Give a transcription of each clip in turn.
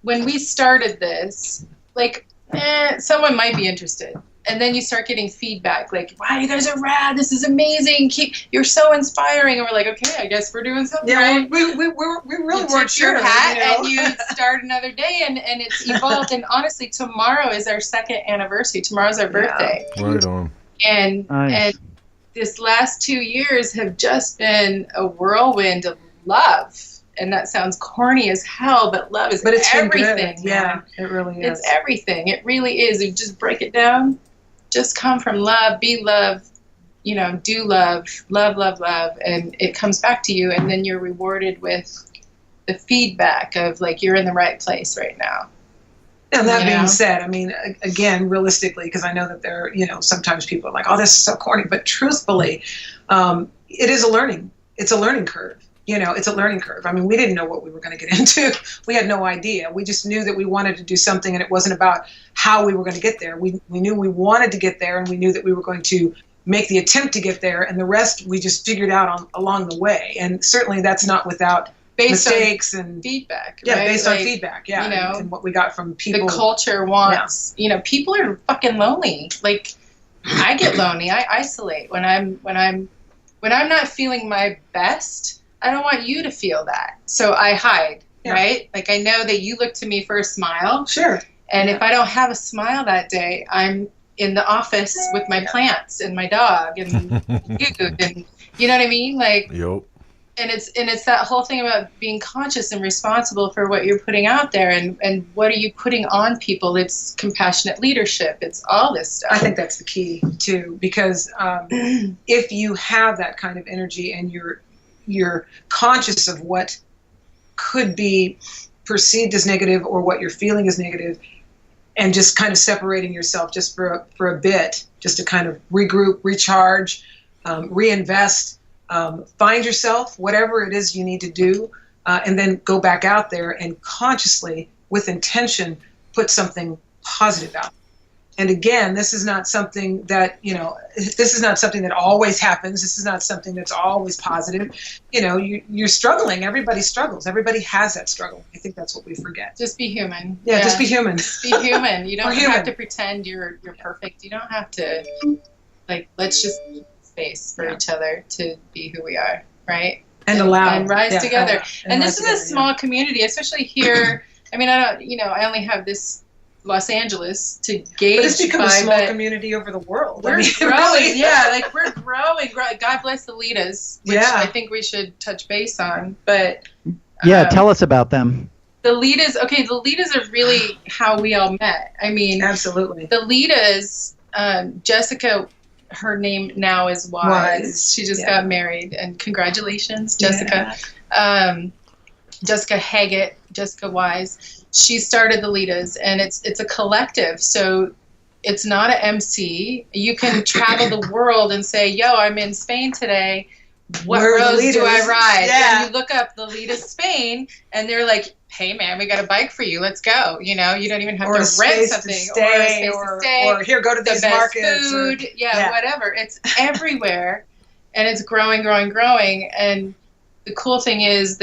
when we started this, like, someone might be interested. And then you start getting feedback like, wow, you guys are rad. This is amazing. You're so inspiring. And we're like, okay, I guess we're doing something right. We really weren't sure. Your hat, and you start another day, and it's evolved. And honestly, tomorrow is our 2nd anniversary. Tomorrow's our birthday. Right on. And this last 2 years have just been a whirlwind of love. And that sounds corny as hell, but love is everything. Yeah, it really is. It's everything. It really is. You just break it down. Just come from love, be love, do love, love, and it comes back to you, and then you're rewarded with the feedback of, like, you're in the right place right now. And that being said, I mean, again, realistically, because I know that there, sometimes people are like, oh, this is so corny, but truthfully, it is it's a learning curve. It's a learning curve. I mean, we didn't know what we were going to get into. We had no idea. We just knew that we wanted to do something, and it wasn't about how we were going to get there. We knew we wanted to get there, and we knew that we were going to make the attempt to get there, and the rest we just figured out along the way. And certainly that's not without mistakes and feedback. Yeah, right? based on feedback. Yeah, and what we got from people. The culture wants. People are fucking lonely. Like, I get lonely. I isolate when I'm not feeling my best. I don't want you to feel that. So I hide, right? Like, I know that you look to me for a smile. Sure. And if I don't have a smile that day, I'm in the office with my plants and my dog and you, and you know what I mean? Like, yep. And it's that whole thing about being conscious and responsible for what you're putting out there, and what are you putting on people. It's compassionate leadership. It's all this stuff. I think that's the key too, because if you have that kind of energy and you're conscious of what could be perceived as negative or what you're feeling is negative, and just kind of separating yourself just for a bit, just to kind of regroup, recharge, reinvest, find yourself, whatever it is you need to do, and then go back out there and consciously, with intention, put something positive out. And again, this is not something that, this is not something that always happens. This is not something that's always positive. You're struggling. Everybody struggles. Everybody has that struggle. I think that's what we forget. Just be human. Yeah, just be human. Just be human. You don't have to pretend you're perfect. You don't have to, let's just keep space for each other to be who we are, right? And allow. And rise together. And this is a small community, especially here. I mean, I only have this Los Angeles to gauge. But it's become a small community over the world. We're growing, we're growing. God bless the Litas, which I think we should touch base on. But tell us about them. The Litas, the Litas are really how we all met. I mean, absolutely. The Litas, Jessica, her name now is Wise. She just got married, and congratulations, Jessica. Jessica Haggett, Jessica Wise. She started the Litas, and it's a collective. So it's not an MC. You can travel the world and say, yo, I'm in Spain today. What roads do I ride? Yeah. And you look up the Litas Spain, and they're like, hey, man, we got a bike for you. Let's go. You don't even have to rent something. Or here, go to these markets. Food. Whatever. It's everywhere, and it's growing. And the cool thing is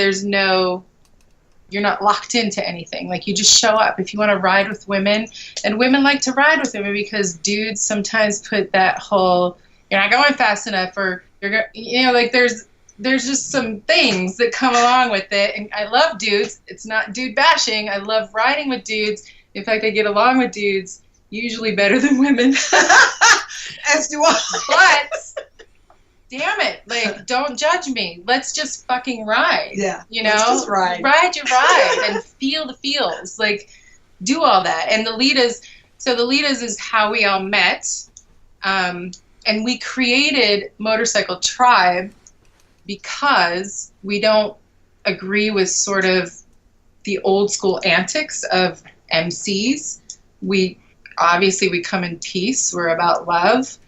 you're not locked into anything. Like, you just show up. If you want to ride with women, and women like to ride with women because dudes sometimes put that whole, you're not going fast enough, or there's just some things that come along with it. And I love dudes. It's not dude bashing. I love riding with dudes. In fact, I get along with dudes usually better than women. As do I. But damn it, don't judge me. Let's just fucking ride. Yeah. Let's just ride. Ride your ride and feel the feels. Do all that. And the Litas is how we all met. And we created Motorcycle Tribe because we don't agree with sort of the old school antics of MCs. We come in peace. We're about love.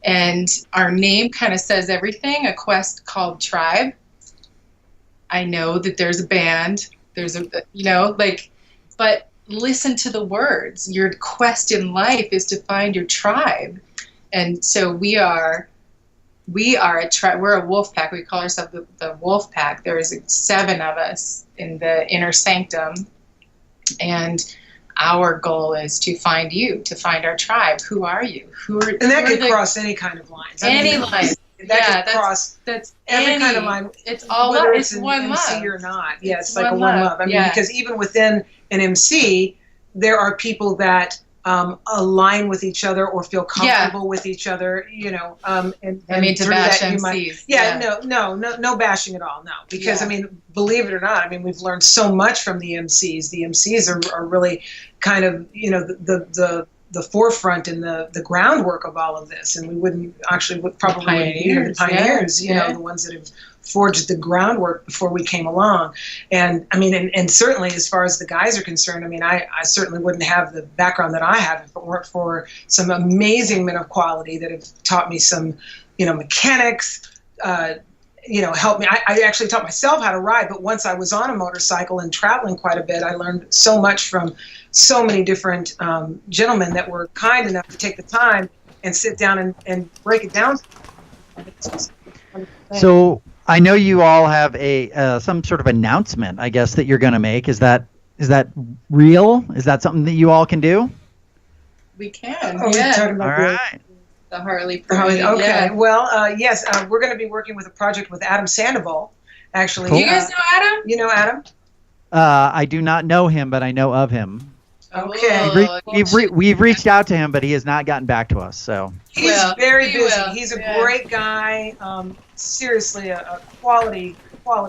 And our name kind of says everything, a quest called Tribe. I know that there's a band, but listen to the words. Your quest in life is to find your tribe. And so we are a tribe. We're a wolf pack. We call ourselves the wolf pack. There's 7 of us in the inner sanctum. And our goal is to find you, to find our tribe. Who are you? And that can cross any kind of lines. Any line. That can cross every kind of line. It's all whether love. it's an one MC love. or not. It's Yeah, it's like a one love. I mean, because even within an MC, there are people that align with each other or feel comfortable with each other, you know. And I mean, to bash MCs. No bashing at all, no. Because, I mean, believe it or not, I mean, we've learned so much from the MCs. The MCs are really kind of, you know, the forefront and the groundwork of all of this. And we wouldn't actually probably be here, the pioneers, you know, the ones that have forged the groundwork before we came along. And I mean, and certainly as far as the guys are concerned, I mean, I certainly wouldn't have the background that I have if it weren't for some amazing men of quality that have taught me some, you know, mechanics, you know, helped me. I actually taught myself how to ride, but once I was on a motorcycle and traveling quite a bit, I learned so much from so many different gentlemen that were kind enough to take the time and sit down and break it down. So I know you all have some sort of announcement, I guess, that you're going to make. Is that real? Is that something that you all can do? We can. Oh, yeah. Talking about all right. The Harley Parade. Okay. Yeah. Well, yes, we're going to be working with a project with Adam Sandoval, actually. Cool. You guys know Adam? You know Adam? I do not know him, but I know of him. Okay. We've reached out to him, but he has not gotten back to us. So he's very busy. He's a great guy. Seriously, a quality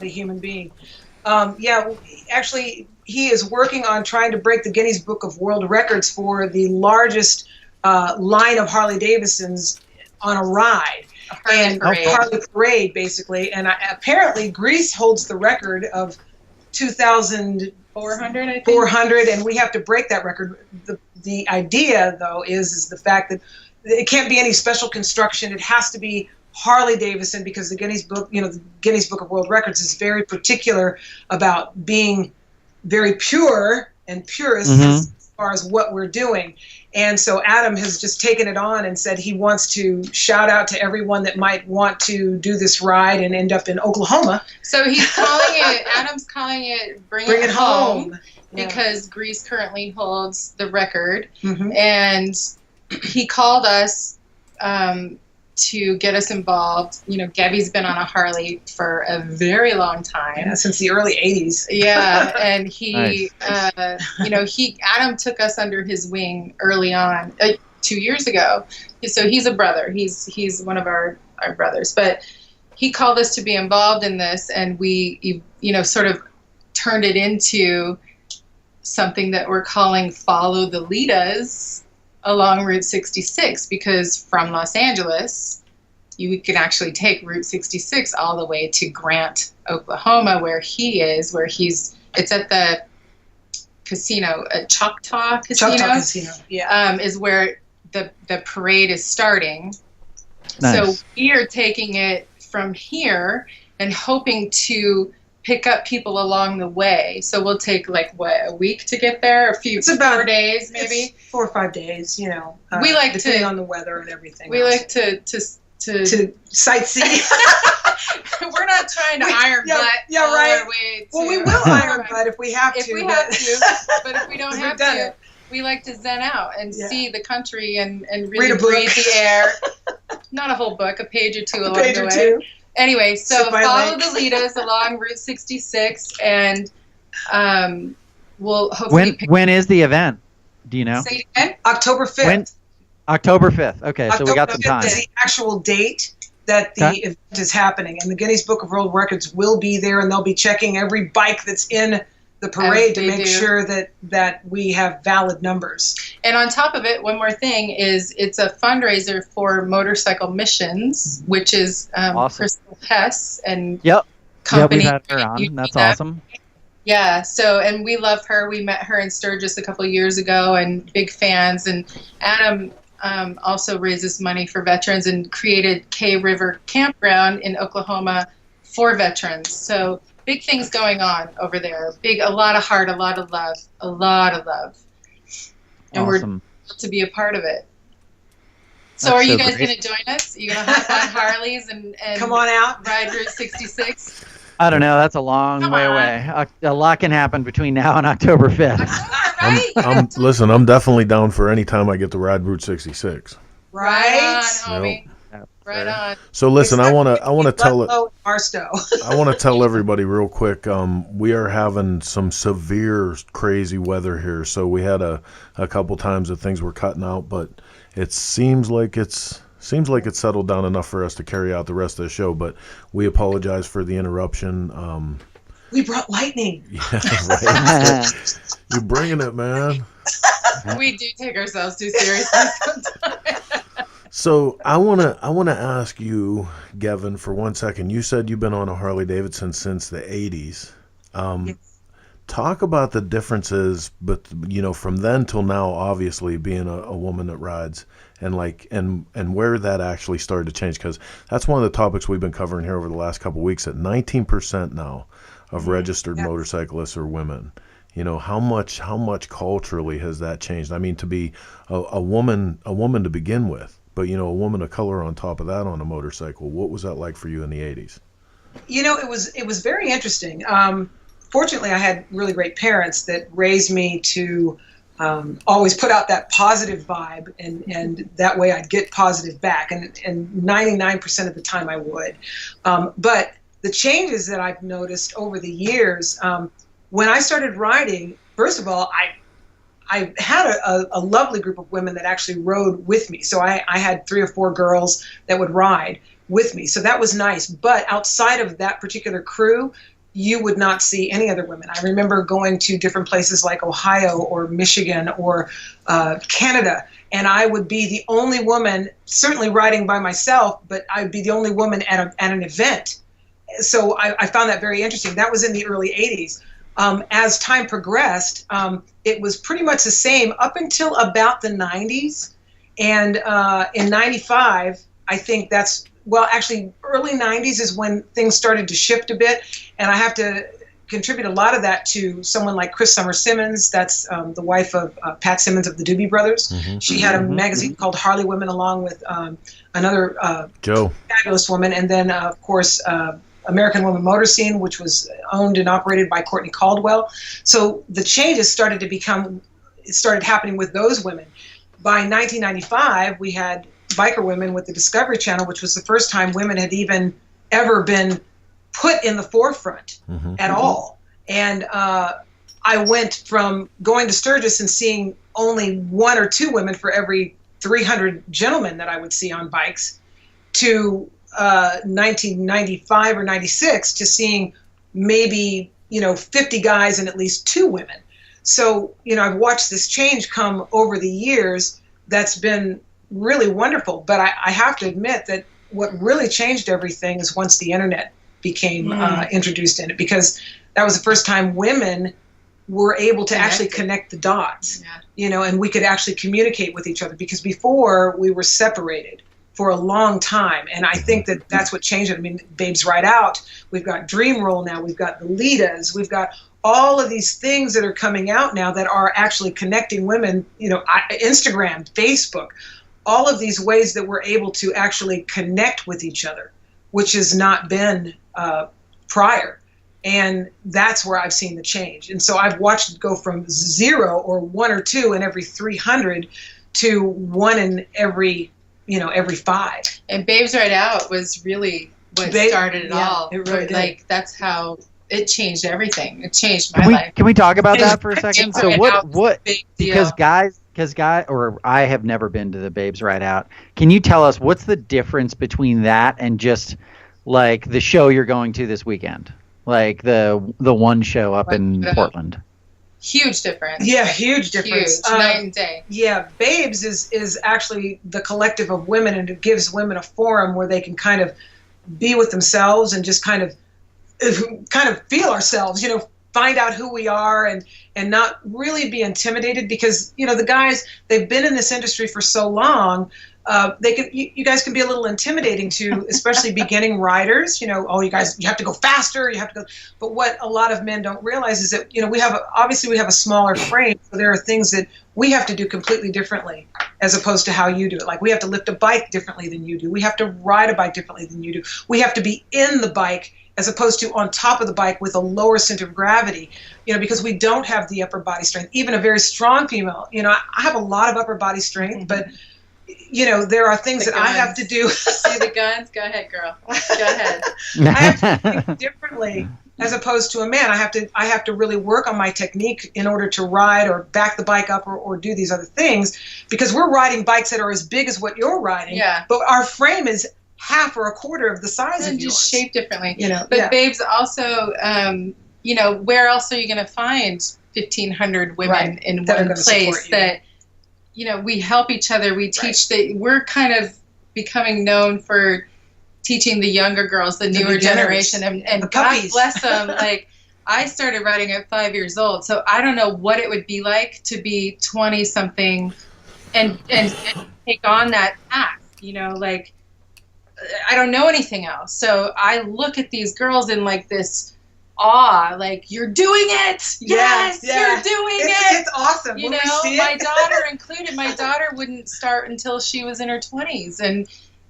human being. Actually, he is working on trying to break the Guinness Book of World Records for the largest line of Harley Davidsons on a ride. Harley Parade, basically. And apparently, Greece holds the record of 2,400, I think. 400, and we have to break that record. The idea, though, is the fact that it can't be any special construction. It has to be Harley Davidson, because the Guinness Book, you know, the Guinness Book of World Records is very particular about being very pure and purist as far as what we're doing. And so Adam has just taken it on and said he wants to shout out to everyone that might want to do this ride and end up in Oklahoma. So he's Adam's calling it Bring It Home. Because Greece currently holds the record. And he called us to get us involved. You know, Gabby's been on a Harley for a very long time. Yeah, since the early 80s. Yeah, and he, nice. You know, Adam took us under his wing early on, 2 years ago. So he's a brother. He's one of our brothers. But he called us to be involved in this, and we, you know, sort of turned it into something that we're calling Follow the Litas along Route 66, because from Los Angeles, you can actually take Route 66 all the way to Grant, Oklahoma, where he is, it's at the casino, Choctaw Casino. Choctaw Casino, yeah. Is where the parade is starting. Nice. So we are taking it from here and hoping to pick up people along the way. So we'll take a week to get there, it's about 4 days maybe. 4 or 5 days, you know. We like depending on the weather and everything. We like to sightsee. We're not trying to iron butt. Yeah, right. Our way well, we will iron butt if we have to. But if we don't have to, we like to zen out and see the country and really breathe the air. Not a whole book, a page or two along the way. Anyway, so follow the Litas along Route 66, and we'll hopefully When is the event? Do you know? Say it again? October 5th. When? October 5th. Okay, so we got some time. October 5th is the actual date that the event is happening, and the Guinness Book of World Records will be there, and they'll be checking every bike that's in the parade to make sure that we have valid numbers. And on top of it, one more thing is it's a fundraiser for Motorcycle Missions, which is awesome. Crystal Hess and Yeah, company. we've had her on. That's awesome. Yeah, and we love her. We met her in Sturgis a couple of years ago, and big fans. And Adam also raises money for veterans and created K River Campground in Oklahoma for veterans. So big things going on over there. A lot of heart, a lot of love. And awesome. We're to be a part of it. So are you guys going to join us? Are you going to hop on Harleys and come on out, ride Route 66? I don't know. That's a long Come way on. away. A lot can happen between now and October 5th. Right? Listen, I'm definitely down for any time I get to ride Route 66. Right? Homie. Right on. So listen, I want to tell it. Ludlow and Barstow. I want to tell everybody real quick. We are having some severe, crazy weather here. So we had a couple times that things were cutting out, but it seems like it's settled down enough for us to carry out the rest of the show. But we apologize for the interruption. We brought lightning. Yeah, right. You're bringing it, man. We do take ourselves too seriously sometimes. So I wanna ask you, Gevin, for 1 second. You said you've been on a Harley Davidson since the '80s. Yes. Talk about the differences, but from then till now, obviously being a woman that rides, and where that actually started to change, because that's one of the topics we've been covering here over the last couple of weeks. That 19% now of registered motorcyclists are women. How much culturally has that changed? I mean, to be a woman to begin with, but a woman of color on top of that on a motorcycle. What was that like for you in the '80s? It was very interesting. Fortunately, I had really great parents that raised me to always put out that positive vibe, and that way I'd get positive back. And 99% of the time I would. But the changes that I've noticed over the years, when I started riding, first of all, I had a lovely group of women that actually rode with me. So I had 3 or 4 girls that would ride with me. So that was nice. But outside of that particular crew, you would not see any other women. I remember going to different places like Ohio or Michigan or Canada, and I would be the only woman, certainly riding by myself, but I'd be the only woman at an event. So I found that very interesting. That was in the early '80s. As time progressed, it was pretty much the same up until about the '90s. And in '95, I think actually early '90s is when things started to shift a bit. And I have to contribute a lot of that to someone like Chris Summer Simmons. That's the wife of Pat Simmons of the Doobie Brothers. Mm-hmm. She had a magazine called Harley Women along with another Joe, fabulous woman. And then, of course, American Woman Motor Scene, which was owned and operated by Courtney Caldwell. So the changes started happening with those women. By 1995, we had Biker Women with the Discovery Channel, which was the first time women had even ever been put in the forefront at all. And I went from going to Sturgis and seeing only 1 or 2 women for every 300 gentlemen that I would see on bikes to 1995 or 96 to seeing maybe 50 guys and at least 2 women. So I've watched this change come over the years. That's been really wonderful. But I have to admit that what really changed everything is once the internet became introduced in it, because that was the first time women were able to actually connect the dots, and we could actually communicate with each other, because before we were separated for a long time. And I think that that's what changed it. I mean, Babes Ride Out, we've got Dream Roll now, we've got the Litas, we've got all of these things that are coming out now that are actually connecting women, Instagram, Facebook, all of these ways that we're able to actually connect with each other, which has not been prior. And that's where I've seen the change. And so I've watched it go from 0 or 1 or 2 in every 300 to 1 in every 5. And Babes Ride Out was really what started it all. It really did. That's how it changed everything. It changed my life. Can we talk about that for a second? Babes So Ride Out was a big deal. Because I have never been to the Babes Ride Out. Can you tell us what's the difference between that and just like the show you're going to this weekend? Like the one show up in Portland. Huge difference. Yeah, huge difference. Huge, night and day. Yeah, Babes is actually the collective of women, and it gives women a forum where they can kind of be with themselves and just kind of feel ourselves, find out who we are and not really be intimidated, because the guys, they've been in this industry for so long. You guys can be a little intimidating to, especially beginning riders. You have to go faster. You have to go. But what a lot of men don't realize is that we have a smaller frame, so there are things that we have to do completely differently as opposed to how you do it. Like we have to lift a bike differently than you do. We have to ride a bike differently than you do. We have to be in the bike as opposed to on top of the bike with a lower center of gravity, because we don't have the upper body strength. Even a very strong female, I have a lot of upper body strength, but there are things that I have to do. See the guns? Go ahead, girl. Go ahead. I have to think differently as opposed to a man. I have to really work on my technique in order to ride or back the bike up or do these other things, because we're riding bikes that are as big as what you're riding. Yeah. But our frame is half or a quarter of the size And of yours. just shaped differently. But But babes, also, where else are you going to find 1,500 women in one place that, we help each other. We teach that we're kind of becoming known for teaching the younger girls, the newer generation, and God bless them. Like, I started riding at 5 years old, so I don't know what it would be like to be 20 something and take on that task. Like, I don't know anything else. So I look at these girls in like this awe, like, you're doing it. Yes, you're doing it. It's awesome. My daughter included. My daughter wouldn't start until she was in her 20s, and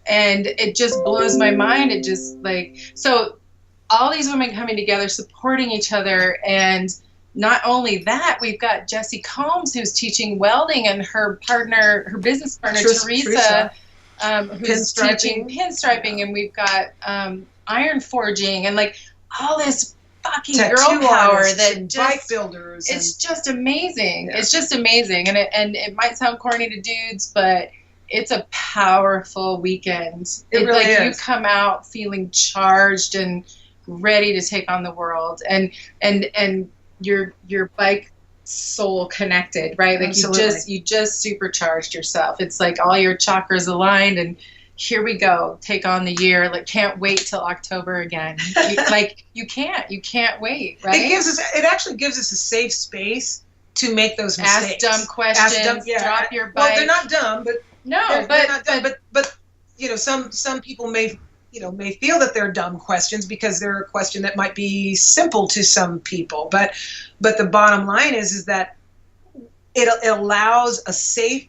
it just blows my mind. It just so all these women coming together, supporting each other, and not only that, we've got Jessie Combs, who's teaching welding, and her business partner Teresa, who's teaching pinstriping, and we've got iron forging, and like all this fucking girl power that just bike builders. It's just amazing. Yeah. It's just amazing, and it might sound corny to dudes, but it's a powerful weekend. It really is. You come out feeling charged and ready to take on the world, and your bike soul connected, right? Like Absolutely. you just supercharged yourself. It's like all your chakras aligned, and here we go, take on the year. Like, can't wait till October again. You can't wait, right? It actually gives us a safe space to make those mistakes. Ask dumb questions. Drop your bike. Well, they're not dumb, but they're not dumb, but some people may feel that they're dumb questions because they're a question that might be simple to some people. But the bottom line is that it allows a safe,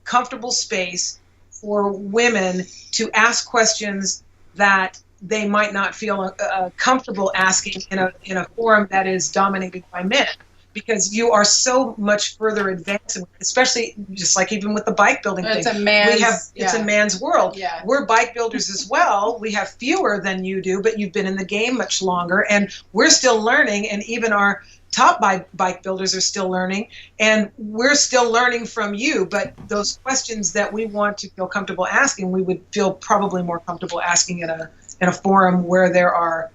comfortable space for women to ask questions that they might not feel comfortable asking in a forum that is dominated by men, because you are so much further advanced, especially just like even with the bike building thing. It's a man's world. Yeah. We're bike builders as well. We have fewer than you do, but you've been in the game much longer, and we're still learning, and even our top bike builders are still learning, and we're still learning from you. But those questions that we want to feel comfortable asking, we would feel probably more comfortable asking in a forum where there are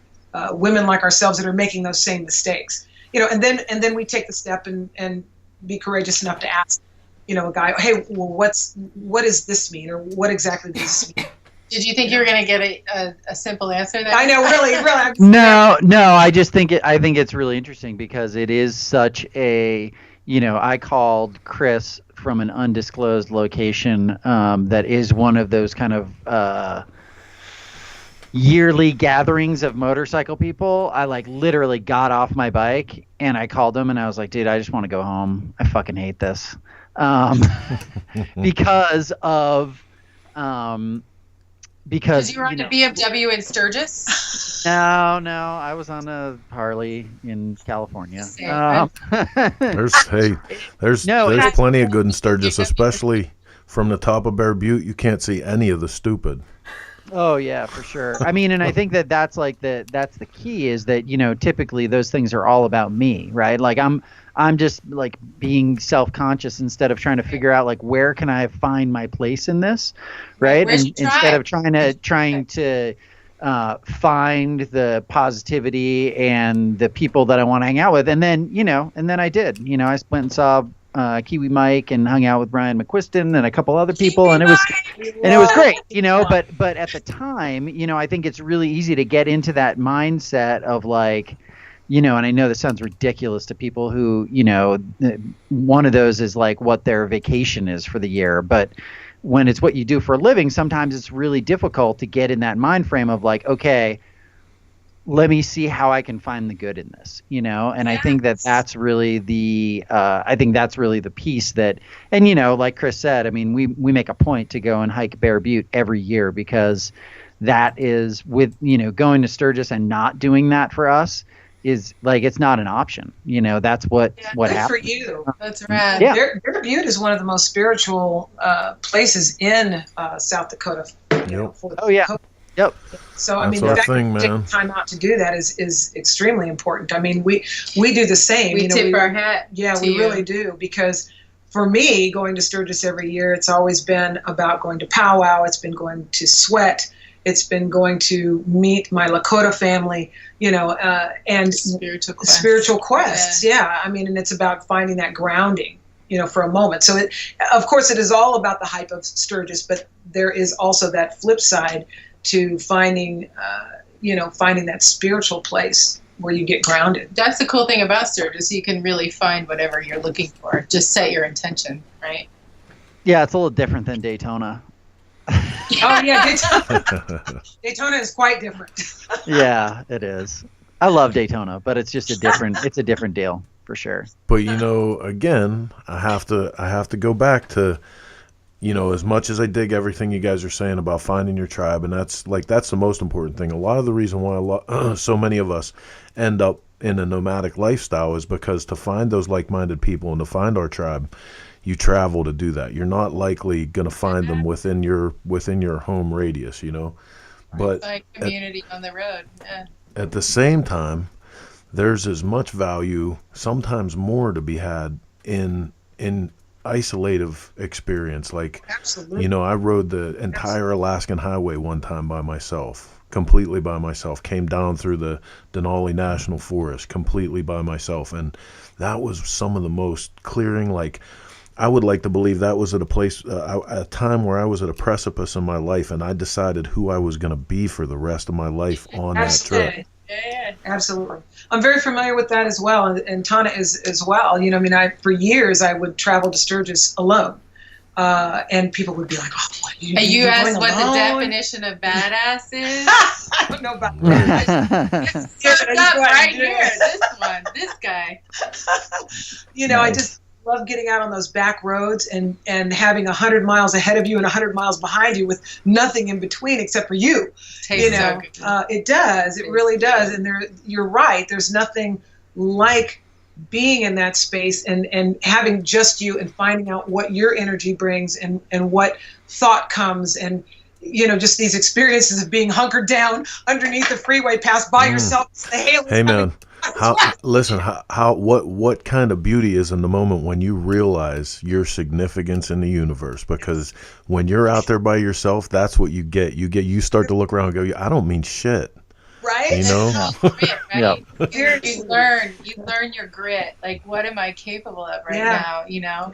women like ourselves that are making those same mistakes. And then we take the step and be courageous enough to ask, a guy, hey, well, what does this mean, or what exactly does this mean? Did you think you were going to get a simple answer there? I know, really. No. I just think it's really interesting because it is such a, I called Chris from an undisclosed location that is one of those kind of yearly gatherings of motorcycle people. I literally got off my bike and I called him and I was like, dude, I just want to go home. I fucking hate this. Because you were on a BMW in Sturgis? No, I was on a Harley in California. There's plenty of good in Sturgis, especially from the top of Bear Butte. You can't see any of the stupid. Oh yeah, for sure. I mean, and I think that's the key is that, typically those things are all about me, right? Like I'm just like being self-conscious instead of trying to figure out like where can I find my place in this, right? And instead of trying to find the positivity and the people that I want to hang out with, and then I did. I went and saw Kiwi Mike and hung out with Brian McQuiston and a couple other people, and it was great, but at the time, I think it's really easy to get into that mindset of like, and I know this sounds ridiculous to people who, one of those is like what their vacation is for the year, but when it's what you do for a living, sometimes it's really difficult to get in that mind frame of like, okay, let me see how I can find the good in this, and yes. I think that's really the piece that, and like Chris said, I mean, we make a point to go and hike Bear Butte every year because that is with, going to Sturgis and not doing that for us is like, it's not an option. That's what Good happens. for you. That's rad. Yeah. They're viewed as one of the most spiritual places in South Dakota. Yep. Oh, yeah. Yep. So I That's mean, our the fact thing, that you man. take time out to do that is extremely important. I mean, we do the same. We tip our hat. Yeah, to we you. really do, because for me, going to Sturgis every year, it's always been about going to powwow. It's been going to sweat. It's been going to meet my Lakota family, and spiritual quests. Yeah. I mean, and it's about finding that grounding, for a moment. So, of course, it is all about the hype of Sturgis, but there is also that flip side to finding that spiritual place where you get grounded. That's the cool thing about Sturgis. You can really find whatever you're looking for. Just set your intention, right? Yeah, it's a little different than Daytona. Oh yeah, Daytona is quite different. Yeah, it is. I love Daytona, but it's just it's a different deal for sure. But again, I have to go back to, as much as I dig everything you guys are saying about finding your tribe, and that's the most important thing. A lot of the reason why so many of us end up in a nomadic lifestyle is because to find those like-minded people and to find our tribe, you travel to do that. You're not likely going to find them within your home radius, But Like community on the road. Yeah. at the same time, there's as much value, sometimes more, to be had in isolative experience. Like, Absolutely. I rode the entire Alaskan highway one time by myself, completely by myself. Came down through the Denali National Forest completely by myself, and that was some of the most clearing. Like, I would like to believe that was at a time where I was at a precipice in my life, and I decided who I was going to be for the rest of my life on that trip. Yeah. Absolutely. I'm very familiar with that as well, and Tana is as well. For years I would travel to Sturgis alone, and people would be like, "Oh, what, You asked what the alone?" definition of badass is? I don't know about that. It's up right here. This guy. I just love getting out on those back roads and having 100 miles ahead of you and 100 miles behind you with nothing in between except for you. Tastes so good. It does. It really does. And you're right. There's nothing like being in that space and having just you and finding out what your energy brings and what thought comes and just these experiences of being hunkered down underneath the freeway pass by yourself. Hey man, what kind of beauty is in the moment when you realize your significance in the universe? Because when you're out there by yourself, that's what you get. You start to look around and go, I don't mean shit. Right? Grit, right? Yep. You learn your grit. Like, what am I capable of now? Are you going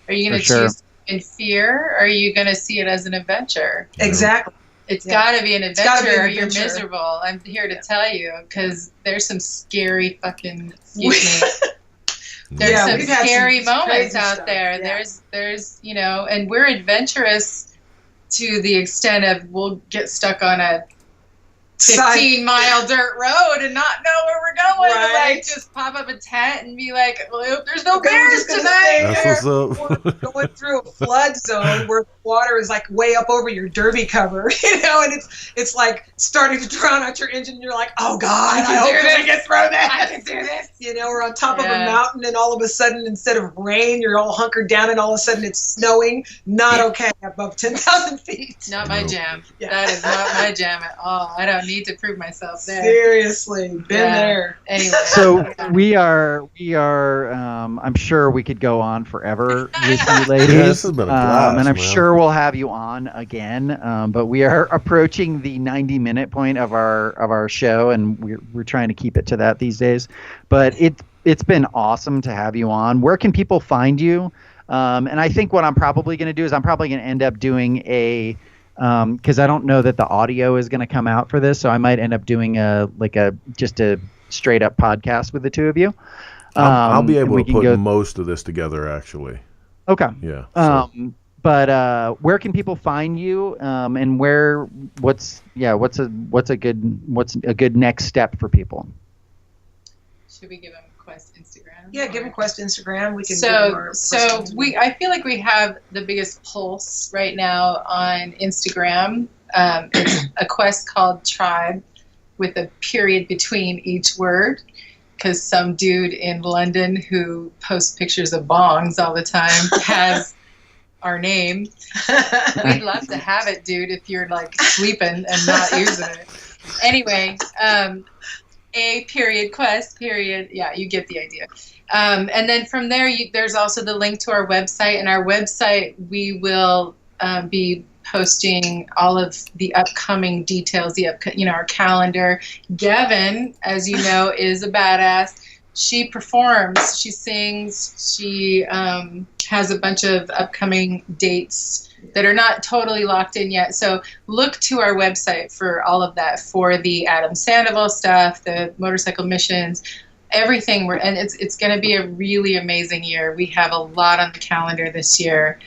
to choose in fear, or are you going to see it as an adventure? Exactly. It's got to be an adventure, or you're adventure. miserable. I'm here to tell you, because there's some scary fucking, excuse me. There's some we've had scary some moments crazy out stuff. there. Yeah. There's and we're adventurous to the extent of we'll get stuck on a 15-mile dirt road and not know where we're going. Right. Like, just pop up a tent and be like, well, there's no bears tonight. That's what's up. Going through a flood zone where the water is like way up over your derby cover, and it's like starting to drown out your engine. And you're like, oh God, I hope we get through this. I can do this. We're on top of a mountain, and all of a sudden, instead of rain, you're all hunkered down, and all of a sudden it's snowing. Not okay above 10,000 feet. Not my jam. Yeah. That is not my jam at all. I don't need to prove myself there. Seriously, been there. Anyway. So we are. I'm sure we could go on forever with you ladies. Yeah, this has been a blast, and I'm man. sure we'll have you on again. But we are approaching the 90-minute point of our show, and we're trying to keep it to that these days. But it's been awesome to have you on. Where can people find you? And I think what I'm probably going to do is I'm probably going to end up doing a because I don't know that the audio is going to come out for this, so I might end up doing just a straight up podcast with the two of you. I'll be able to put most of this together, actually. Okay. Yeah. So. But where can people find you? And what's a good next step for people? Should we give them Quest Instagram? Yeah, give them Quest Instagram. We can give So them our personal Instagram. I feel like we have the biggest pulse right now on Instagram. It's a quest called Tribe with a period between each word, because some dude in London who posts pictures of bongs all the time has our name. We'd love to have it, dude, if you're like sleeping and not using it. Anyway, a period quest period. Yeah, you get the idea. And then from there, there's also the link to our website. And our website, we will be posting all of the upcoming details, our calendar. Gevin, as you know, is a badass. She performs, she sings, she has a bunch of upcoming dates that are not totally locked in yet. So look to our website for all of that, for the Adam Sandoval stuff, the motorcycle missions, everything. And it's going to be a really amazing year. We have a lot on the calendar this year.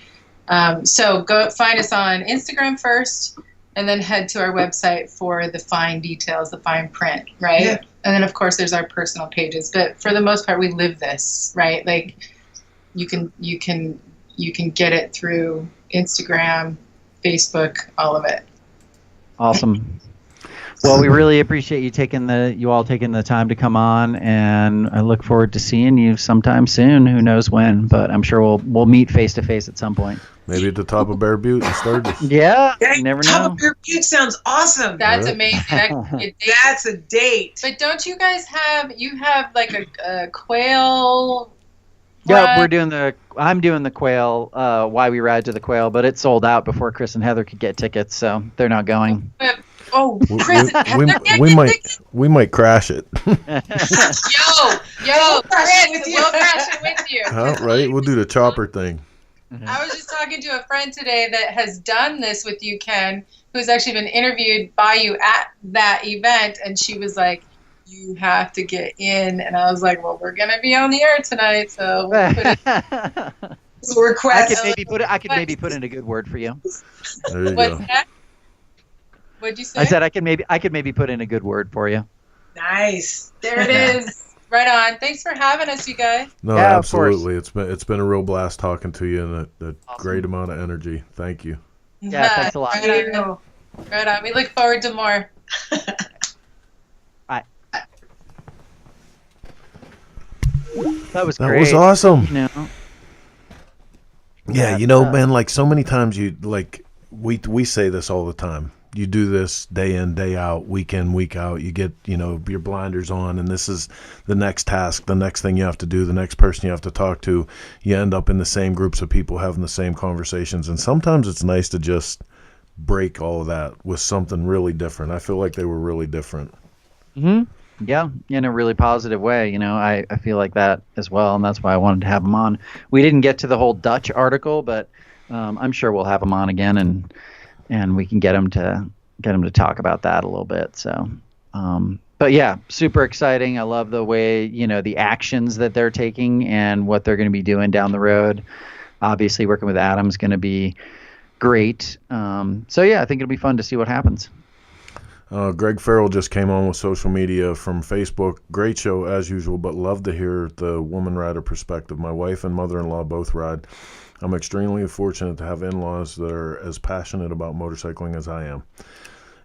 So go find us on Instagram first, and then head to our website for the fine details, the fine print, right? Yeah. And then, of course, there's our personal pages. But for the most part, we live this, right? Like, you can get it through Instagram, Facebook, all of it. Awesome. Well, we really appreciate you all taking the time to come on, and I look forward to seeing you sometime soon. Who knows when, but I'm sure we'll meet face to face at some point. Maybe at the top of Bear Butte in Sturgis. Yeah, you never know. Top of Bear Butte sounds awesome. That's amazing. That's a date. But don't you guys have like a quail? Yeah, I'm doing the Quail. Why We Ride to the Quail, but it sold out before Chris and Heather could get tickets, so they're not going. Oh, Chris, we might crash it. yo, Chris, we'll crash it with you. All right, we'll do the chopper thing. I was just talking to a friend today that has done this with you, Ken, who's actually been interviewed by you at that event, and she was like, you have to get in. And I was like, well, we're going to be on the air tonight, so we'll put it. Request. I could maybe put in a good word for you. There you What's go. that? What'd you say? I said I could maybe put in a good word for you. Nice. There it is. Right on. Thanks for having us, you guys. No, yeah, absolutely. It's been a real blast talking to you, and a awesome. great amount of energy. Thank you. Yeah, thanks a lot. Right on. We look forward to more. That was great. Was awesome. Yeah, man, like so many times we say this all the time. You do this day in, day out, week in, week out. You get, your blinders on, and this is the next task, the next thing you have to do, the next person you have to talk to. You end up in the same groups of people having the same conversations, and sometimes it's nice to just break all of that with something really different. I feel like they were really different. Mm-hmm. Yeah, in a really positive way. I feel like that as well, and that's why I wanted to have them on. We didn't get to the whole Dutch article, but I'm sure we'll have them on again, and we can get them to talk about that a little bit. So, but yeah, super exciting. I love the way the actions that they're taking and what they're going to be doing down the road. Obviously, working with Adam's going to be great. So yeah, I think it'll be fun to see what happens. Greg Farrell just came on with social media from Facebook. Great show as usual, but love to hear the woman rider perspective. My wife and mother-in-law both ride. I'm extremely fortunate to have in-laws that are as passionate about motorcycling as I am.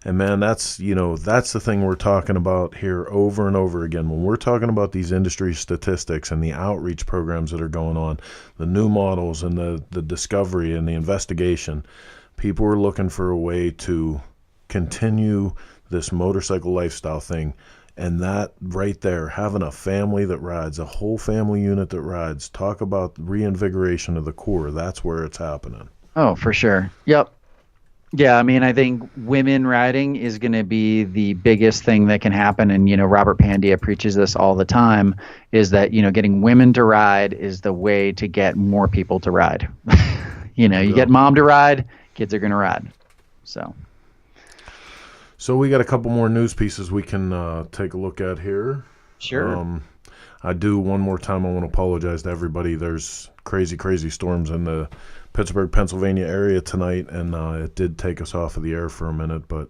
And man, that's the thing we're talking about here over and over again. When we're talking about these industry statistics and the outreach programs that are going on, the new models and the discovery and the investigation, people are looking for a way to continue this motorcycle lifestyle thing. And that right there, having a family that rides, a whole family unit that rides, talk about reinvigoration of the core. That's where it's happening. Oh, for sure. Yep. Yeah, I mean, I think women riding is going to be the biggest thing that can happen. And, Robert Pandya preaches this all the time, is that, getting women to ride is the way to get more people to ride. You get mom to ride, kids are going to ride. So we got a couple more news pieces we can take a look at here. Sure. I do one more time. I want to apologize to everybody. There's crazy storms in the Pittsburgh, Pennsylvania area tonight, and it did take us off of the air for a minute. But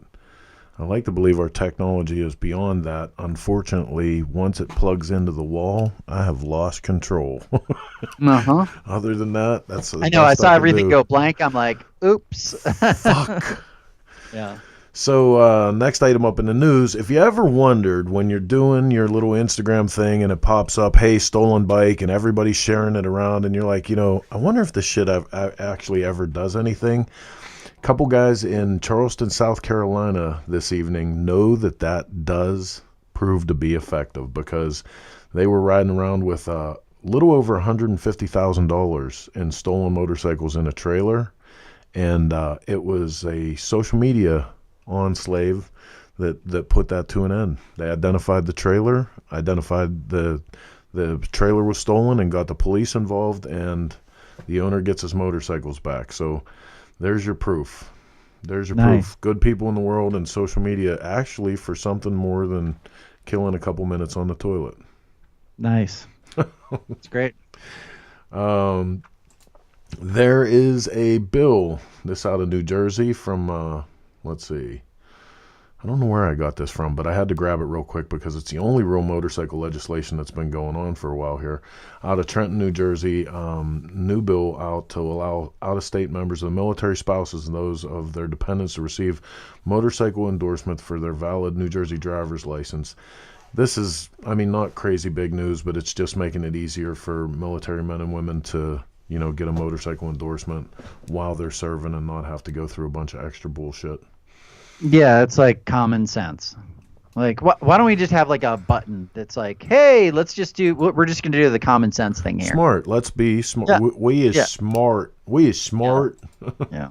I like to believe our technology is beyond that. Unfortunately, once it plugs into the wall, I have lost control. Uh-huh. Other than that, that's the I know. I best saw can everything do. go blank. I'm like, oops. Fuck. Yeah. So, next item up in the news. If you ever wondered when you're doing your little Instagram thing and it pops up, hey, stolen bike, and everybody's sharing it around, and you're like, I wonder if this shit actually ever does anything. A couple guys in Charleston, South Carolina this evening know that does prove to be effective because they were riding around with a little over $150,000 in stolen motorcycles in a trailer. And it was a social media enslave that put that to an end. They identified the trailer, identified the trailer was stolen, and got the police involved, and the owner gets his motorcycles back. So there's your proof. There's your proof. Good people in the world and social media actually for something more than killing a couple minutes on the toilet. Nice. That's great. There is a bill, this out of New Jersey from, let's see, I don't know where I got this from, but I had to grab it real quick because it's the only real motorcycle legislation that's been going on for a while here. Out of Trenton, New Jersey, new bill out to allow out-of-state members of the military spouses and those of their dependents to receive motorcycle endorsement for their valid New Jersey driver's license. This is, not crazy big news, but it's just making it easier for military men and women to get a motorcycle endorsement while they're serving and not have to go through a bunch of extra bullshit. Yeah, it's like common sense. Like, why don't we just have like a button that's like, hey, we're just going to do the common sense thing here. Smart. Let's be smart. Yeah. We is smart. We is smart. Yeah.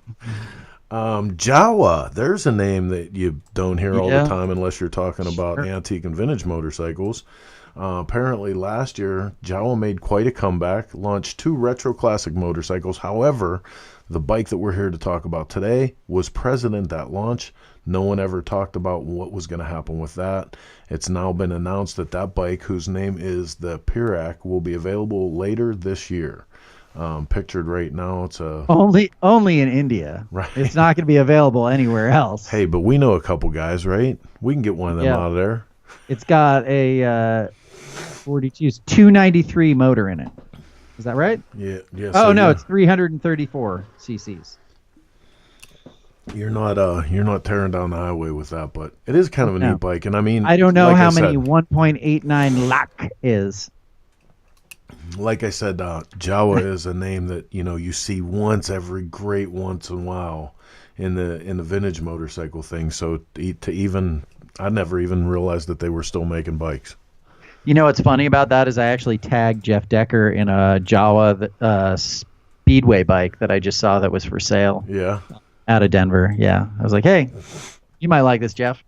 Jawa. There's a name that you don't hear all Yeah. the time unless you're talking about Sure. antique and vintage motorcycles. Apparently last year, Jawa made quite a comeback, launched 2 retro classic motorcycles. However, the bike that we're here to talk about today was present at that launch. No one ever talked about what was going to happen with that. It's now been announced that bike, whose name is the Pirac, will be available later this year. Pictured right now, it's a... Only in India. Right. It's not going to be available anywhere else. Hey, but we know a couple guys, right? We can get one of them out of there. It's got a 293 motor in it. Is that right? Yeah. Oh, no, it's 334 cc's. You're not tearing down the highway with that, but it is kind of a neat bike. And I don't know how many 1.89 lakh is. Like I said, Jawa is a name that you see once every great once in a while in the vintage motorcycle thing. So I never even realized that they were still making bikes. You know what's funny about that is I actually tagged Jeff Decker in a Jawa Speedway bike that I just saw that was for sale. Yeah. Out of Denver. Yeah. I was like, hey, you might like this, Jeff.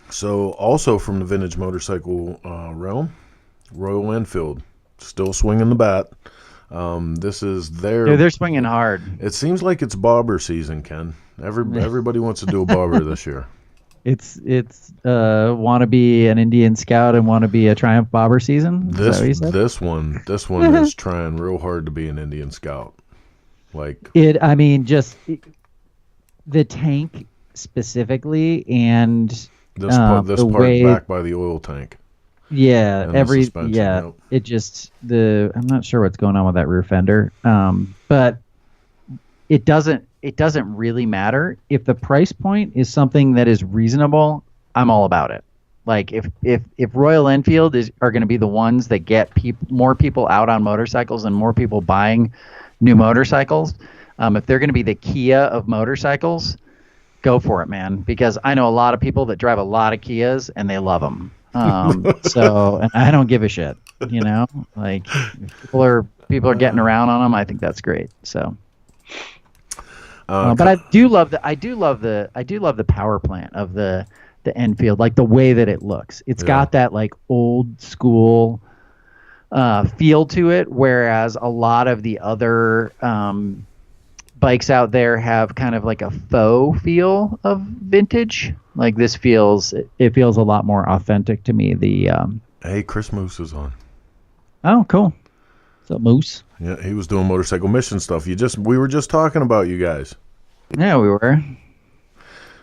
So also from the vintage motorcycle realm, Royal Enfield, still swinging the bat. This is they're swinging hard. It seems like it's bobber season, Ken. Everybody wants to do a bobber this year. It's want to be an Indian Scout and want to be a Triumph Bobber season. This one is trying real hard to be an Indian Scout. Just the tank specifically, and this part back by the oil tank. Yeah, Yep. It just I'm not sure what's going on with that rear fender. But it doesn't really matter if the price point is something that is reasonable. I'm all about it. Like if Royal Enfield are going to be the ones that get more people out on motorcycles and more people buying new motorcycles, if they're going to be the Kia of motorcycles, go for it, man. Because I know a lot of people that drive a lot of Kias and they love them. And I don't give a shit. Like people are getting around on them. I think that's great. So. But I do love the power plant of the Enfield, like the way that it looks. It's got that like old school feel to it, whereas a lot of the other bikes out there have kind of like a faux feel of vintage. Like this feels a lot more authentic to me. Hey, Chris Moose is on. Oh, cool. What's up, Moose? Yeah, he was doing motorcycle mission stuff. We were just talking about you guys. Yeah, we were.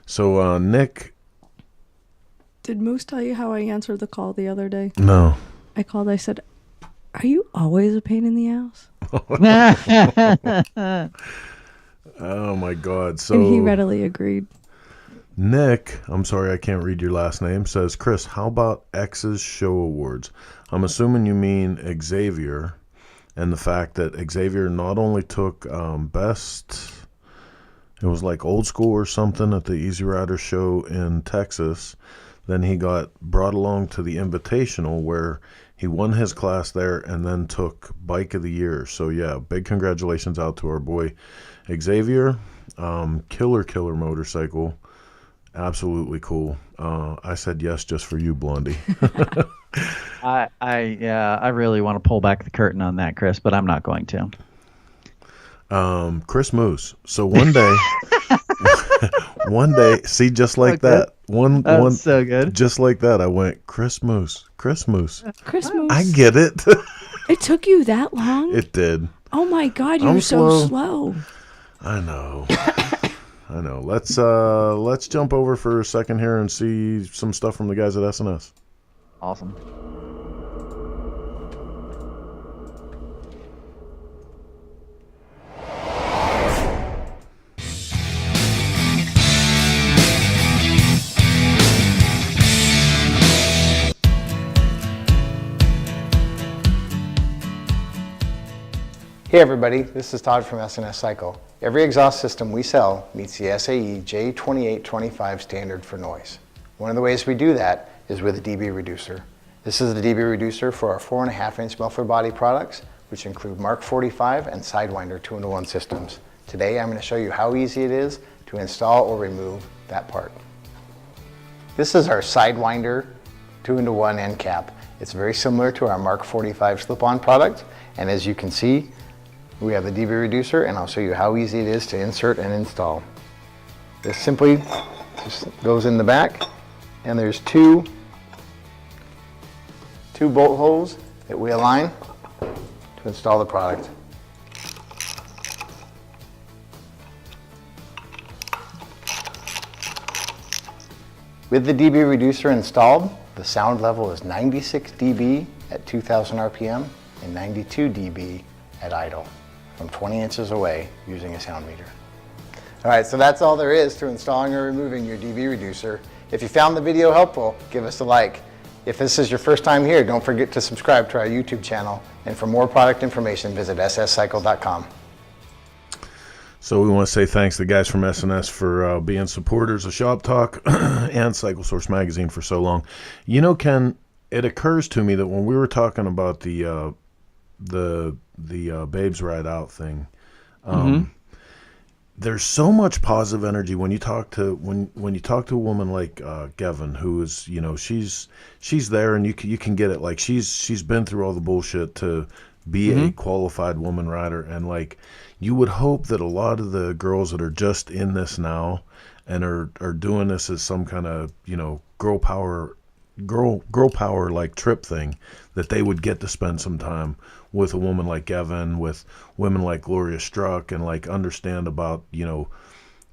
So, Nick. Did Moose tell you how I answered the call the other day? No. I called. I said, "Are you always a pain in the ass?" Oh my God! So and he readily agreed. Nick, I'm sorry I can't read your last name, says, Chris, how about X's Show Awards? I'm assuming you mean Xavier, and the fact that Xavier not only took best, it was like old school or something at the Easy Rider show in Texas, then he got brought along to the Invitational where he won his class there and then took Bike of the Year. So yeah, big congratulations out to our boy Xavier. Killer motorcycle. Absolutely cool. I said yes just for you, Blondie. I really want to pull back the curtain on that, Chris, but I'm not going to. Chris Moose. So one day, see, just like that. One, so good. Just like that, I went, Chris Moose. Chris Moose. I get it. It took you that long? It did. Oh my God, you're so slow. I know. I know. Let's jump over for a second here and see some stuff from the guys at SNS. Awesome. Hey everybody, this is Todd from SNS Cycle. Every exhaust system we sell meets the SAE J2825 standard for noise. One of the ways we do that is with a dB reducer. This is the dB reducer for our 4.5-inch muffler body products, which include Mark 45 and Sidewinder 2-in-1 systems. Today I'm going to show you how easy it is to install or remove that part. This is our Sidewinder 2-in-1 end cap. It's very similar to our Mark 45 slip-on product, and as you can see, we have the dB reducer, and I'll show you how easy it is to insert and install. This simply just goes in the back, and there's two bolt holes that we align to install the product. With the dB reducer installed, the sound level is 96 dB at 2000 RPM and 92 dB at idle, from 20 inches away using a sound meter. All right, so that's all there is to installing or removing your dB reducer. If you found the video helpful, give us a like. If this is your first time here, don't forget to subscribe to our YouTube channel. And for more product information, visit sscycle.com. So we want to say thanks to the guys from SNS for being supporters of Shop Talk and Cycle Source Magazine for so long. You know, Ken, it occurs to me that when we were talking about the Babes Ride Out thing, there's so much positive energy when you talk to when you talk to a woman like Gevin, who is, you know, she's there and you can get it, like she's been through all the bullshit to be a qualified woman rider, and like you would hope that a lot of the girls that are just in this now and are doing this as some kind of, you know, girl power like trip thing, that they would get to spend some time with a woman like Gevin, with women like Gloria Struck, and like understand about, you know,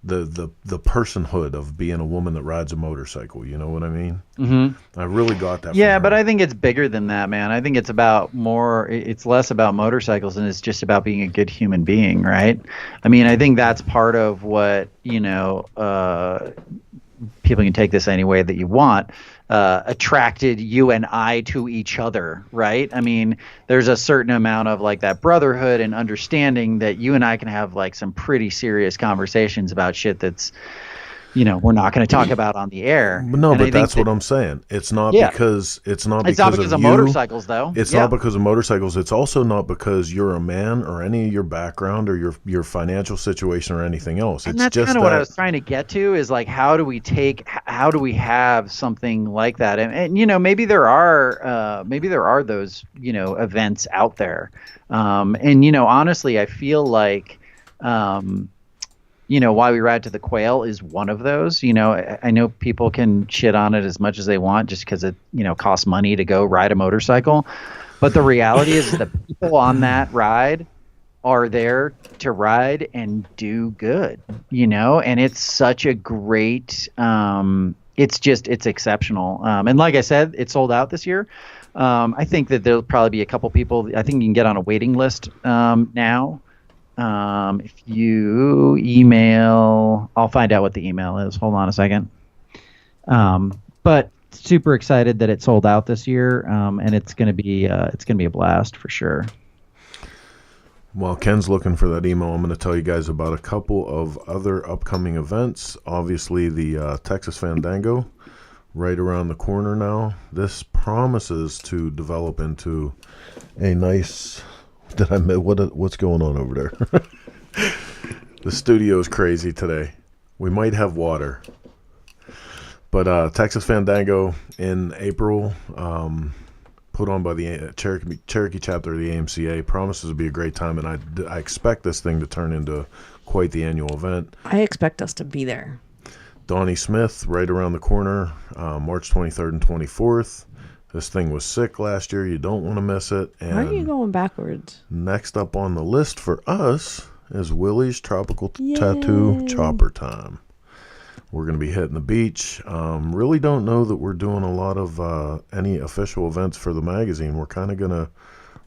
the personhood of being a woman that rides a motorcycle. You know what I mean? I really got that. Yeah, but I think it's bigger than that, man. I think it's about more. It's less about motorcycles and it's just about being a good human being, right? I mean, I think that's part of what, you know, people can take this any way that you want, attracted you and I to each other, right? I mean, there's a certain amount of like that brotherhood and understanding that you and I can have like some pretty serious conversations about shit that's, you know, we're not going to talk about on the air. No, but that's what I'm saying. It's not because of motorcycles, though. It's not because of motorcycles. It's also not because you're a man or any of your background or your financial situation or anything else. And it's that's just kind of what I was trying to get to, is like, how do we have something like that? And you know, maybe there are those, you know, events out there. And you know, honestly, I feel like, you know, Why We Ride to the Quail is one of those. You know, I know people can shit on it as much as they want just because it, you know, costs money to go ride a motorcycle. But the reality is the people on that ride are there to ride and do good, and it's such a great, it's exceptional. And like I said, it's sold out this year. I think that there'll probably be a couple people. I think you can get on a waiting list now. If you email, I'll find out what the email is. Hold on a second. But super excited that it sold out this year, and it's gonna be a blast for sure. While Ken's looking for that email, I'm going to tell you guys about a couple of other upcoming events. Obviously, the Texas Fandango, right around the corner now. This promises to develop into a nice... What's going on over there? The studio is crazy today. We might have water. But Texas Fandango in April... put on by the Cherokee chapter of the AMCA, promises to be a great time, and I expect this thing to turn into quite the annual event. I expect us to be there. Donnie Smith, right around the corner, March 23rd and 24th. This thing was sick last year. You don't want to miss it. And why are you going backwards? Next up on the list for us is Willie's Tropical Tattoo Chopper Time. We're going to be hitting the beach. Really don't know that we're doing a lot of any official events for the magazine. We're kind of going to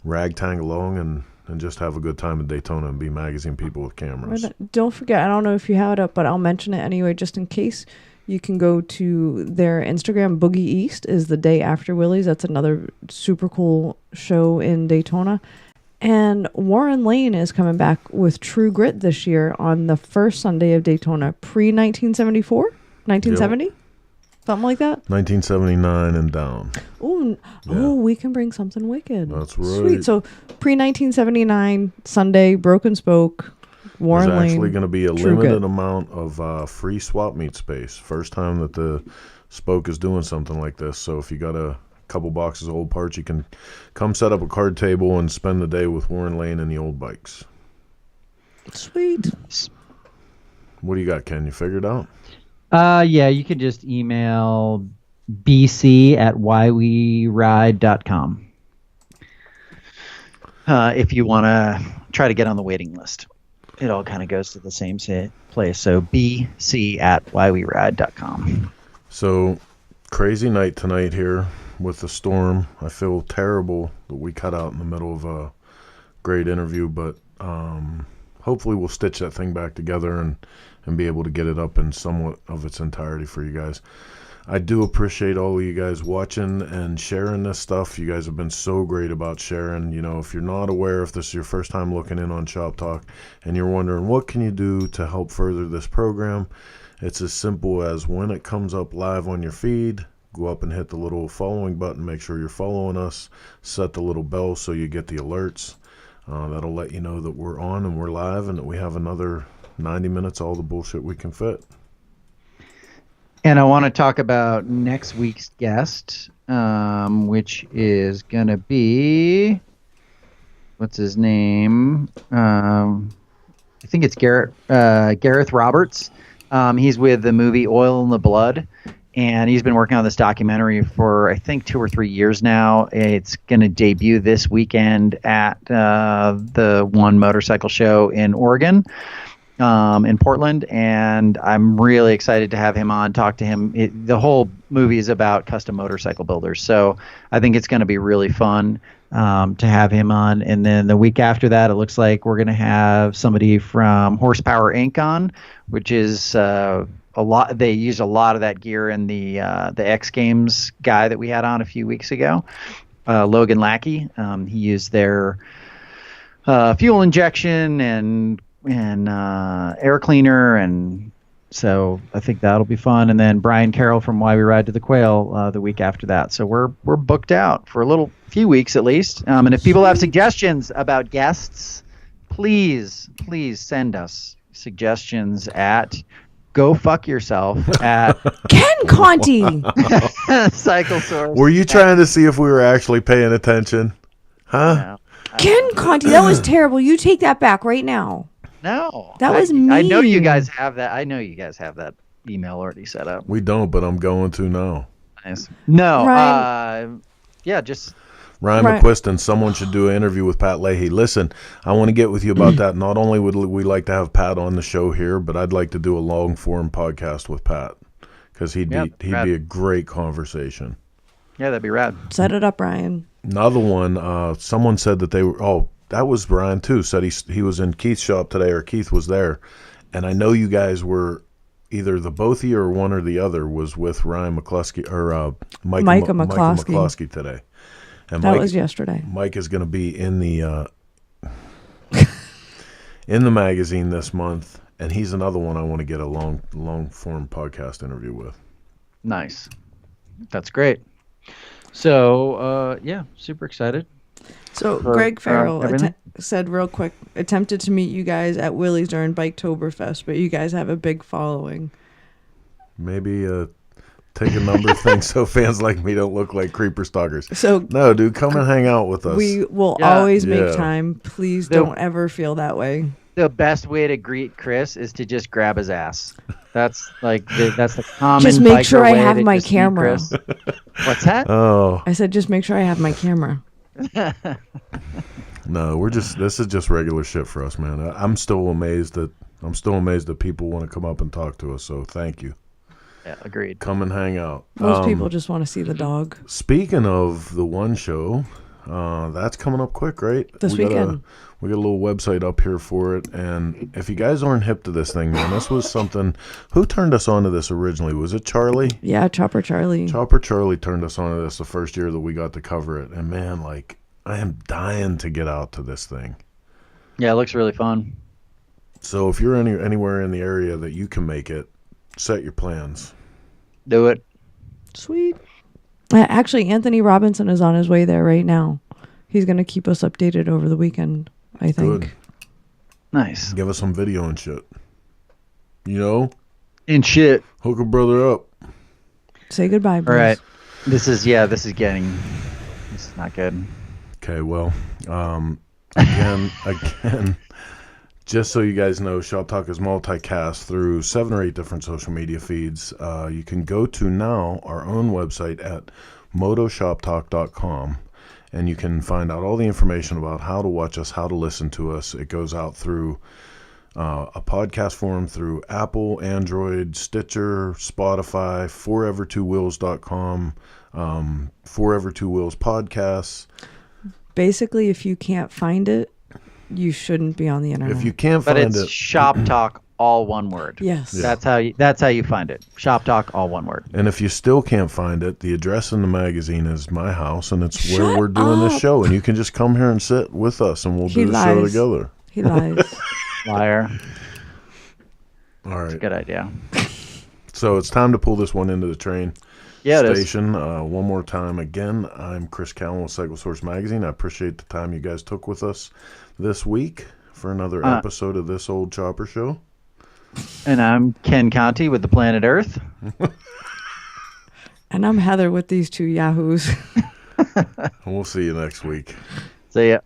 ragtag along and just have a good time in Daytona and be magazine people with cameras. Don't forget, I don't know if you have it up, but I'll mention it anyway just in case. You can go to their Instagram. Boogie East is the day after Willie's. That's another super cool show in Daytona. And Warren Lane is coming back with True Grit this year on the first Sunday of Daytona, pre-1974? 1970? Yep. Something like that? 1979 and down. Ooh, yeah. Oh, we can bring something wicked. That's right. Sweet. So pre-1979, Sunday, Broken Spoke, Warren Lane. There's actually going to be a limited amount of free swap meet space. First time that the Spoke is doing something like this. So if you got a couple boxes of old parts, you can come set up a card table and spend the day with Warren Lane and the old bikes. Sweet. What do you got, Ken? You figured out? Yeah, you can just email bc@whywweride.com if you want to try to get on the waiting list. It all kind of goes to the same place. So bc@whywweride.com. So crazy night tonight here with the storm. I feel terrible that we cut out in the middle of a great interview, but hopefully we'll stitch that thing back together and be able to get it up in somewhat of its entirety for you guys. I do appreciate all of you guys watching and sharing this stuff. You guys have been so great about sharing. You know, if you're not aware, if this is your first time looking in on Shop Talk and you're wondering what can you do to help further this program, it's as simple as when it comes up live on your feed, go up and hit the little following button, make sure you're following us, set the little bell so you get the alerts. That'll let you know that we're on and we're live and that we have another 90 minutes, all the bullshit we can fit. And I want to talk about next week's guest, which is going to be, what's his name? I think it's Gareth Roberts. He's with the movie Oil in the Blood, and he's been working on this documentary for, I think, 2 or 3 years now. It's going to debut this weekend at the One Motorcycle Show in Oregon. In Portland, and I'm really excited to have him on, talk to him. The whole movie is about custom motorcycle builders, so I think it's going to be really fun to have him on. And then the week after that, it looks like we're going to have somebody from Horsepower Inc. on, which is a lot. They use a lot of that gear in the X Games guy that we had on a few weeks ago, Logan Lackey. He used their fuel injection and air cleaner, and so I think that'll be fun. And then Brian Carroll from Why We Ride to the Quail the week after that. So we're booked out for a few weeks at least. And if people have suggestions about guests, please send us suggestions at go fuck yourself at Ken Conti. Cycle Source. Were you trying to see if we were actually paying attention? Huh? No. Ken Conti, that was terrible. You take that back right now. No, that was mean. I know you guys have that. I know you guys have that email already set up. We don't, but I'm going to now. Nice. No, right. Yeah, just Ryan McQuiston, someone should do an interview with Pat Leahy. Listen, I want to get with you about that. Not only would we like to have Pat on the show here, but I'd like to do a long form podcast with Pat because he'd be a great conversation. Yeah, that'd be rad. Set it up, Ryan. Another one, someone said that they were, that was Ryan too, said he was in Keith's shop today, or Keith was there. And I know you guys were either the both of you or one or the other was with Ryan McCluskey or Micah McCloskey today. And that was yesterday. Mike is going to be in the in the magazine this month, and he's another one I want to get a long form podcast interview with. Nice. That's great. So, super excited. So Greg Farrell said real quick, attempted to meet you guys at Willie's during Biketoberfest, but you guys have a big following. Maybe take a number thing so fans like me don't look like creeper stalkers. So no, dude, come and hang out with us. We will always make time. Please don't ever feel that way. The best way to greet Chris is to just grab his ass. That's that's the common. Just make sure I have my camera. What's that? Oh, I said just make sure I have my camera. No, this is just regular shit for us, man. I'm still amazed that people want to come up and talk to us. So thank you. Yeah, agreed. Come and hang out. Most people just want to see the dog. Speaking of the one show, that's coming up quick, right? This weekend. We got a little website up here for it, and if you guys aren't hip to this thing, man, this was something. Who turned us onto this originally? Was it Charlie? Yeah, Chopper Charlie. Chopper Charlie turned us onto this the first year that we got to cover it, and man, I am dying to get out to this thing. Yeah, it looks really fun. So if you're anywhere in the area that you can make it, set your plans. Do it. Sweet. Actually, Anthony Robinson is on his way there right now. He's going to keep us updated over the weekend, I think. Good. Nice. Give us some video and shit. You know? And shit. Hook a brother up. Say goodbye, boys. All right. This is not good. Okay, well, again, just so you guys know, Shop Talk is multicast through 7 or 8 different social media feeds. You can go to now our own website at motoshoptalk.com, and you can find out all the information about how to watch us, how to listen to us. It goes out through a podcast form through Apple, Android, Stitcher, Spotify, forever2wheels.com, Forever Two Wheels podcasts. Basically, if you can't find it, you shouldn't be on the internet. If you can't find but it's it, Shop Talk, all one word. Yes. Yeah. That's how you find it. Shop Talk, all one word. and if you still can't find it, the address in the magazine is my house, and it's where we're doing this show. And you can just come here and sit with us, and we'll do the show together. He lies. Liar. All right. Good idea. So it's time to pull this one into the train Yeah, it is. station. One more time. Again, I'm Chris Callen with Cycle Source Magazine. I appreciate the time you guys took with us this week for another episode of This Old Chopper Show. And I'm Ken Conti with the Planet Earth. And I'm Heather with these two yahoos. And we'll see you next week. See ya.